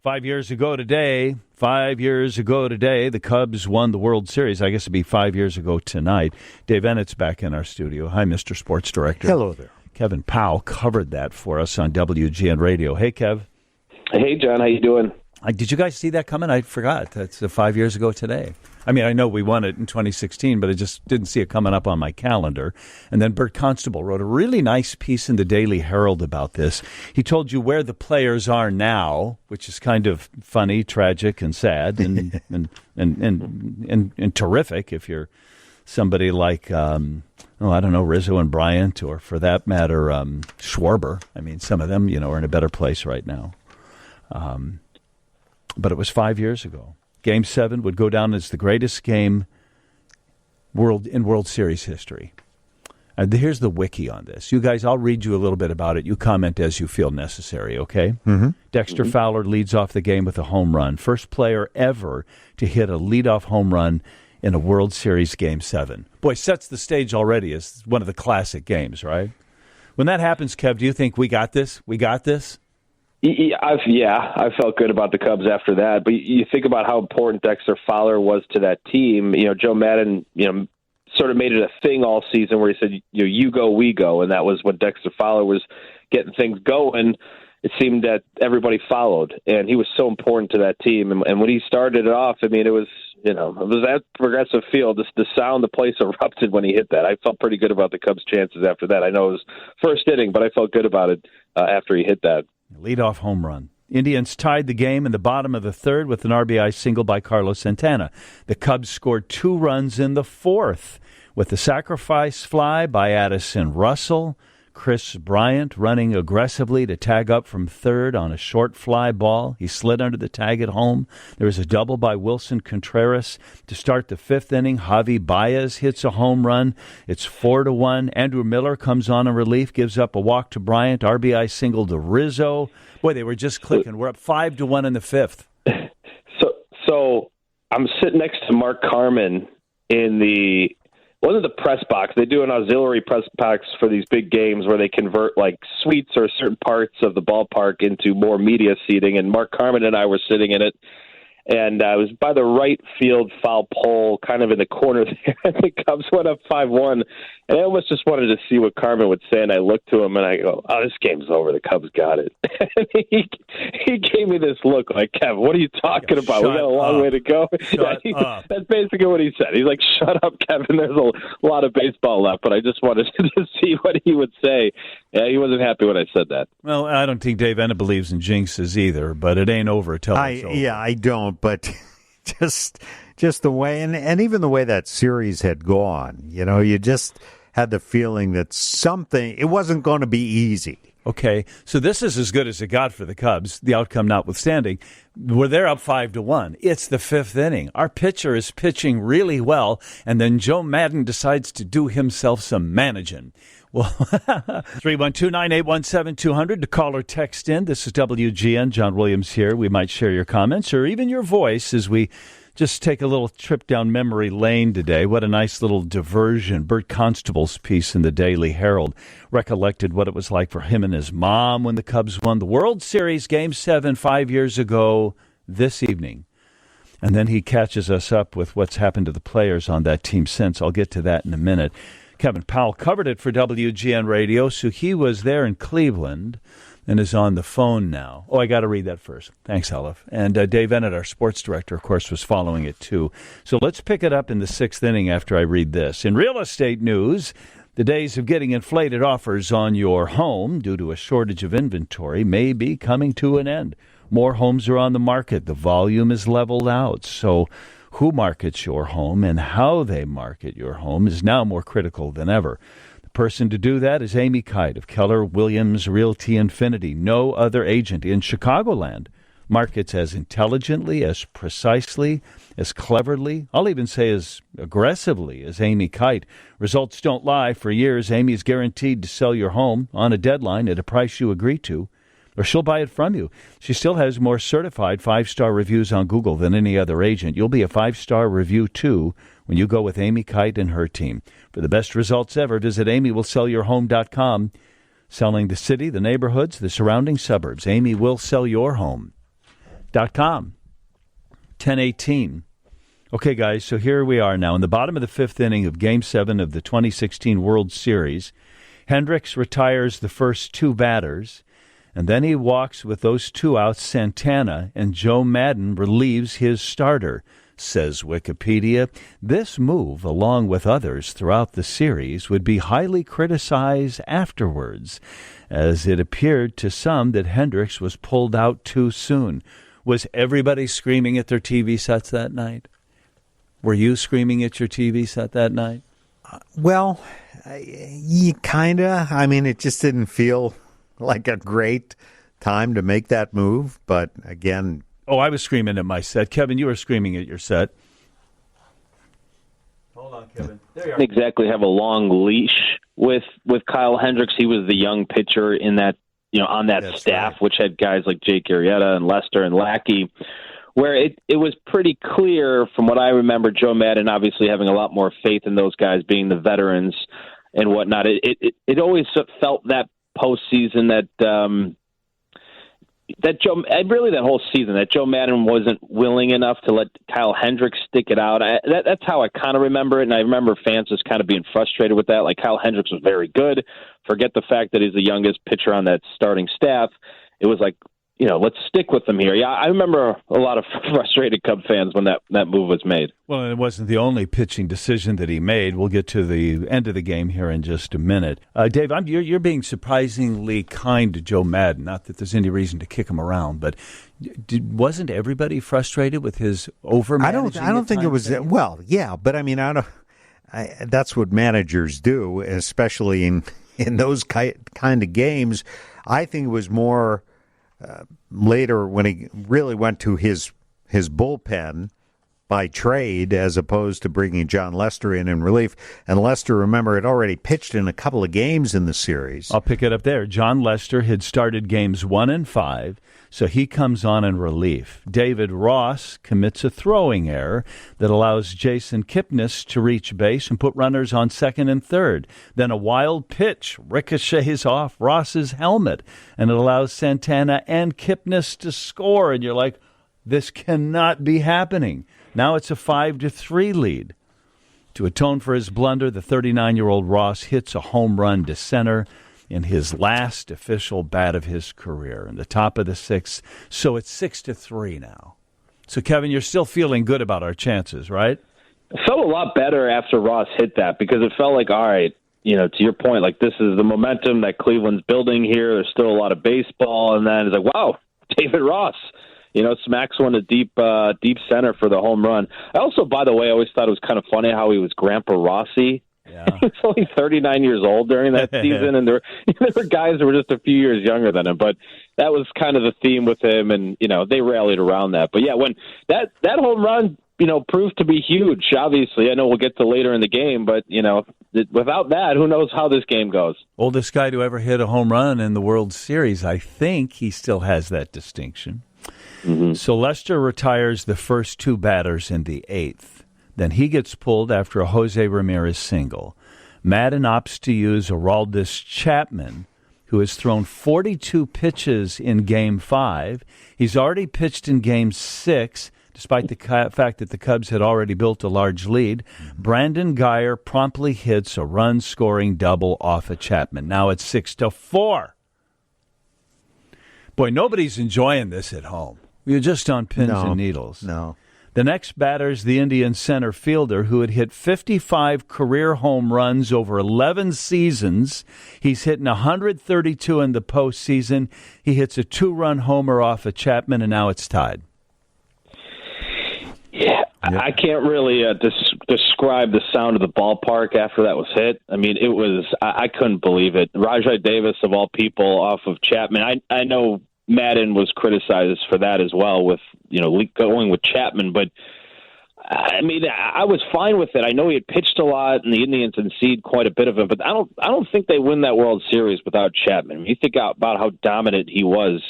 5 years ago today, the Cubs won the World Series. I guess it'd be 5 years ago tonight. Dave Ennett's back in our studio. Hi, Mr. Sports Director. Hello there. Kevin Powell covered that for us on WGN Radio. Hey, Kev. Hey, John. How you doing? Did you guys see that coming? I forgot. That's 5 years ago today. I mean, I know we won it in 2016, but I just didn't see it coming up on my calendar. And then Bert Constable wrote a really nice piece in the Daily Herald about this. He told you where the players are now, which is kind of funny, tragic, and sad, and terrific if you're somebody like, I don't know, Rizzo and Bryant, or for that matter, Schwarber. I mean, some of them, are in a better place right now. But it was 5 years ago. Game 7 would go down as the greatest game in World Series history. Here's the wiki on this. You guys, I'll read you a little bit about it. You comment as you feel necessary, okay? Mm-hmm. Dexter Fowler leads off the game with a home run. First player ever to hit a leadoff home run in a World Series Game 7. Boy, sets the stage already as one of the classic games, right? When that happens, Kev, do you think we got this? We got this? I felt good about the Cubs after that. But you think about how important Dexter Fowler was to that team. Joe Madden, sort of made it a thing all season where he said, you go, we go. And that was when Dexter Fowler was getting things going. It seemed that everybody followed, and he was so important to that team. And when he started it off, I mean, it was at Progressive Field. The sound, the place erupted when he hit that. I felt pretty good about the Cubs' chances after that. I know it was first inning, but I felt good about it after he hit that. Leadoff home run. Indians tied the game in the bottom of the third with an RBI single by Carlos Santana. The Cubs scored 2 runs in the fourth with a sacrifice fly by Addison Russell. Chris Bryant running aggressively to tag up from third on a short fly ball. He slid under the tag at home. There was a double by Wilson Contreras to start the fifth inning. Javi Baez hits a home run. It's 4-1. Andrew Miller comes on in relief, gives up a walk to Bryant. RBI single to Rizzo. Boy, they were just clicking. We're up 5-1 in the fifth. So I'm sitting next to Mark Carman in wasn't the press box. They do an auxiliary press box for these big games where they convert like suites or certain parts of the ballpark into more media seating. And Mark Carman and I were sitting in it. And I was by the right field foul pole, kind of in the corner there. And the Cubs went up 5-1. And I almost just wanted to see what Carmen would say. And I looked to him and I go, "Oh, this game's over. The Cubs got it." And he gave me this look like, "Kevin, what are you talking about? We got a long way to go." That's basically what he said. He's like, "Shut up, Kevin. There's a lot of baseball left." But I just wanted to see what he would say. Yeah, he wasn't happy when I said that. Well, I don't think Dave Ennett believes in jinxes either, but it ain't over till it's over. Yeah, I don't, but just the way, and even the way that series had gone, you just had the feeling that it wasn't going to be easy. Okay, so this is as good as it got for the Cubs, the outcome notwithstanding. They're up 5-1. It's the fifth inning. Our pitcher is pitching really well, and then Joe Madden decides to do himself some managing. Well, 312-981-7200 to call or text in. This is WGN. John Williams here. We might share your comments or even your voice as we just take a little trip down memory lane today. What a nice little diversion. Bert Constable's piece in the Daily Herald recollected what it was like for him and his mom when the Cubs won the World Series Game 7 5 years ago this evening. And then he catches us up with what's happened to the players on that team since. I'll get to that in a minute. Kevin Powell covered it for WGN Radio, so he was there in Cleveland and is on the phone now. Oh, I got to read that first. Thanks, Aleph. And Dave Ennett, our sports director, of course, was following it too. So let's pick it up in the sixth inning after I read this. In real estate news, the days of getting inflated offers on your home due to a shortage of inventory may be coming to an end. More homes are on the market. The volume is leveled out. So who markets your home and how they market your home is now more critical than ever. The person to do that is Amy Kite of Keller Williams Realty Infinity. No other agent in Chicagoland markets as intelligently, as precisely, as cleverly, I'll even say as aggressively as Amy Kite. Results don't lie. For years, Amy's guaranteed to sell your home on a deadline at a price you agree to, or she'll buy it from you. She still has more certified 5-star reviews on Google than any other agent. You'll be a 5-star review, too, when you go with Amy Kite and her team. For the best results ever, visit amywillsellyourhome.com. Selling the city, the neighborhoods, the surrounding suburbs. Amy will sell your home. wgnradiocomp1040456.com. 10:18. Okay, guys, so here we are now in the bottom of the fifth inning of Game 7 of the 2016 World Series. Hendricks retires the first two batters, and then he walks with those two outs Santana, and Joe Maddon relieves his starter, says Wikipedia. This move, along with others throughout the series, would be highly criticized afterwards, as it appeared to some that Hendricks was pulled out too soon. Was everybody screaming at their TV sets that night? Were you screaming at your TV set that night? Well, you kind of. I mean, it just didn't feel like a great time to make that move. But again... Oh, I was screaming at my set. Kevin, you were screaming at your set. Hold on, Kevin. There you are. Exactly have a long leash with Kyle Hendricks. He was the young pitcher in that, on that That's staff, right. which had guys like Jake Arrieta and Lester and Lackey, where it was pretty clear from what I remember, Joe Maddon obviously having a lot more faith in those guys being the veterans and whatnot. It always felt that postseason that whole season, that Joe Maddon wasn't willing enough to let Kyle Hendricks stick it out. That's how I kind of remember it, and I remember fans just kind of being frustrated with that. Like, Kyle Hendricks was very good. Forget the fact that he's the youngest pitcher on that starting staff. It was like, let's stick with him here. Yeah, I remember a lot of frustrated Cub fans when that move was made. Well, and it wasn't the only pitching decision that he made. We'll get to the end of the game here in just a minute. Dave, you're being surprisingly kind to Joe Maddon. Not that there's any reason to kick him around, but wasn't everybody frustrated with his overmanaging? I don't think it was. Well, yeah, but I mean, that's what managers do, especially in those kind of games. I think it was more. Later, when he really went to his bullpen by trade as opposed to bringing John Lester in relief. And Lester, remember, had already pitched in a couple of games in the series. I'll pick it up there. John Lester had started games 1 and 5, so he comes on in relief. David Ross commits a throwing error that allows Jason Kipnis to reach base and put runners on second and third. Then a wild pitch ricochets off Ross's helmet, and it allows Santana and Kipnis to score. And you're like, this cannot be happening. Now it's a 5-3 lead. To atone for his blunder, the 39-year-old Ross hits a home run to center in his last official bat of his career in the top of the sixth. So it's 6-3 now. So, Kevin, you're still feeling good about our chances, right? It felt a lot better after Ross hit that because it felt like, all right, to your point, like this is the momentum that Cleveland's building here. There's still a lot of baseball. And then it's like, wow, David Ross. Smacks one to deep center for the home run. I also, by the way, always thought it was kind of funny how he was Grandpa Rossi. Yeah. He was only 39 years old during that season, and there were guys that were just a few years younger than him. But that was kind of the theme with him, and they rallied around that. But yeah, when that home run proved to be huge. Obviously, I know we'll get to later in the game, but without that, who knows how this game goes? Oldest guy to ever hit a home run in the World Series. I think he still has that distinction. Mm-hmm. So Lester retires the first two batters in the eighth. Then he gets pulled after a Jose Ramirez single. Maddon opts to use Aroldis Chapman, who has thrown 42 pitches in Game 5. He's already pitched in Game 6, despite the fact that the Cubs had already built a large lead. Brandon Guyer promptly hits a run-scoring double off of Chapman. Now it's 6-4. Boy, nobody's enjoying this at home. You're just on pins and needles. No. The next batter's the Indian center fielder who had hit 55 career home runs over 11 seasons. He's hitting 132 in the postseason. He hits a 2-run homer off of Chapman, and now it's tied. Yeah, yep. I can't really describe the sound of the ballpark after that was hit. I mean, it was I couldn't believe it. Rajai Davis, of all people, off of Chapman. I know Maddon was criticized for that as well with, going with Chapman. But, I mean, I was fine with it. I know he had pitched a lot, and the Indians conceded quite a bit of it. But I don't think they win that World Series without Chapman. I mean, you think about how dominant he was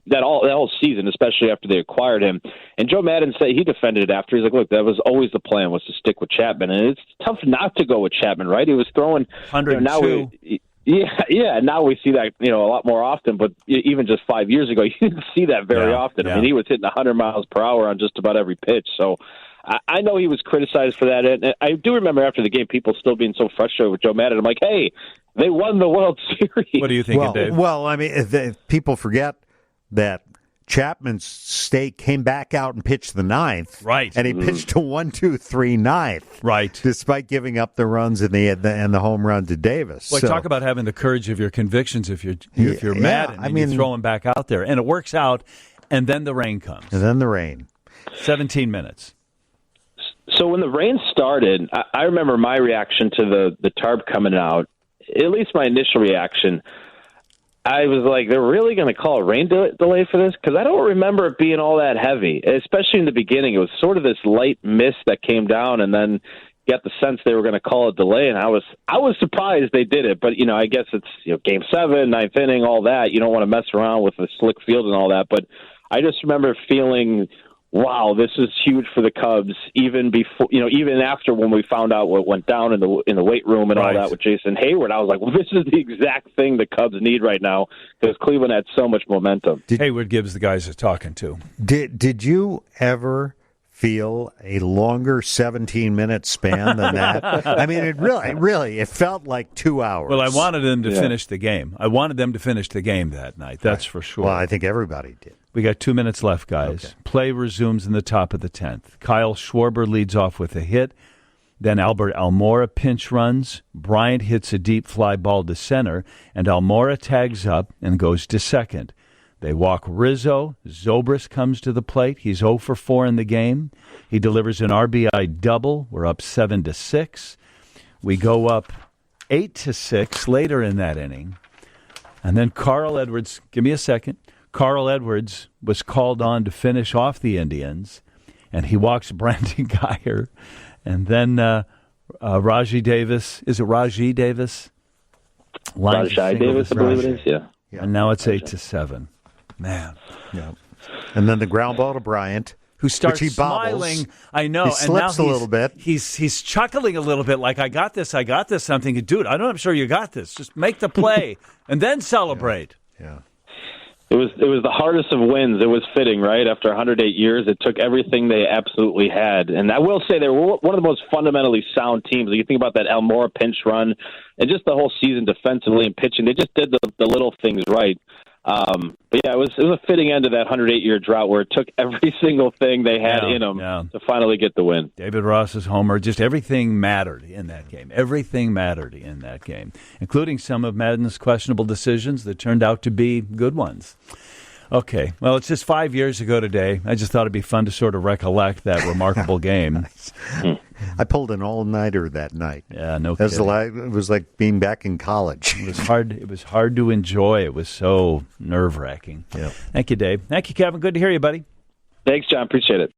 that whole season, especially after they acquired him. And Joe Maddon said he defended it after. He's like, look, that was always the plan, was to stick with Chapman. And it's tough not to go with Chapman, right? He was throwing 102. Yeah. Now we see that, a lot more often, but even just 5 years ago, you didn't see that very often. Yeah. I mean, he was hitting 100 miles per hour on just about every pitch. So I know he was criticized for that. And I do remember after the game, people still being so frustrated with Joe Madden. I'm like, hey, they won the World Series. What do you think, Dave? Well, I mean, people forget that Chapman State came back out and pitched the ninth. Right. And he pitched a 1-2-3 ninth. Right. Despite giving up the runs and the home run to Davis. Well, talk about having the courage of your convictions if you're mad and you throw him back out there. And it works out, and then the rain comes. 17 minutes. So when the rain started, I remember my reaction to the tarp coming out, at least my initial reaction. I was like, they're really going to call a rain delay for this? Because I don't remember it being all that heavy, especially in the beginning. It was sort of this light mist that came down, and then you got the sense they were going to call a delay, and I was surprised they did it. But, I guess it's Game 7, ninth inning, all that. You don't want to mess around with the slick field and all that. But I just remember feeling, wow, this is huge for the Cubs. Even before, even after when we found out what went down in the weight room and all that with Jason Hayward, I was like, well, this is the exact thing the Cubs need right now because Cleveland had so much momentum. Hayward gives the guys a talking to. Did you ever feel a longer 17-minute span than that? I mean, it felt like 2 hours. Well, I wanted them to finish the game. I wanted them to finish the game that night. That's for sure. Well, I think everybody did. We got 2 minutes left, guys. Okay. Play resumes in the top of the 10th. Kyle Schwarber leads off with a hit. Then Albert Almora pinch runs. Bryant hits a deep fly ball to center, and Almora tags up and goes to second. They walk Rizzo. Zobrist comes to the plate. He's 0 for 4 in the game. He delivers an RBI double. We're up 7-6. We go up 8-6 later in that inning. And then Carl Edwards, give me a second. Carl Edwards was called on to finish off the Indians, and he walks Brandon Guyer. And then Rajai Davis. Is it Rajai Davis? Rajai Davis, I believe it is, yeah. And now it's 8-7. Man. Yeah. And then the ground ball to Bryant, who starts which he smiling. bobbles. I know. He slips a little bit. He's chuckling a little bit like, I got this. I'm thinking, dude, I'm sure you got this. Just make the play and then celebrate. Yeah. It was the hardest of wins. It was fitting, right? After 108 years, it took everything they absolutely had. And I will say they were one of the most fundamentally sound teams. You think about that Almora pinch run and just the whole season defensively and pitching. They just did the little things right. But yeah, it was a fitting end to that 108-year drought where it took every single thing they had in them to finally get the win. David Ross's homer, just everything mattered in that game. Everything mattered in that game, including some of Madden's questionable decisions that turned out to be good ones. Okay, well, it's just 5 years ago today. I just thought it'd be fun to sort of recollect that remarkable game. I pulled an all-nighter that night. Yeah, no kidding. It was like being back in college. It was hard to enjoy. It was so nerve-wracking. Yeah. Thank you, Dave. Thank you, Kevin. Good to hear you, buddy. Thanks, John. Appreciate it.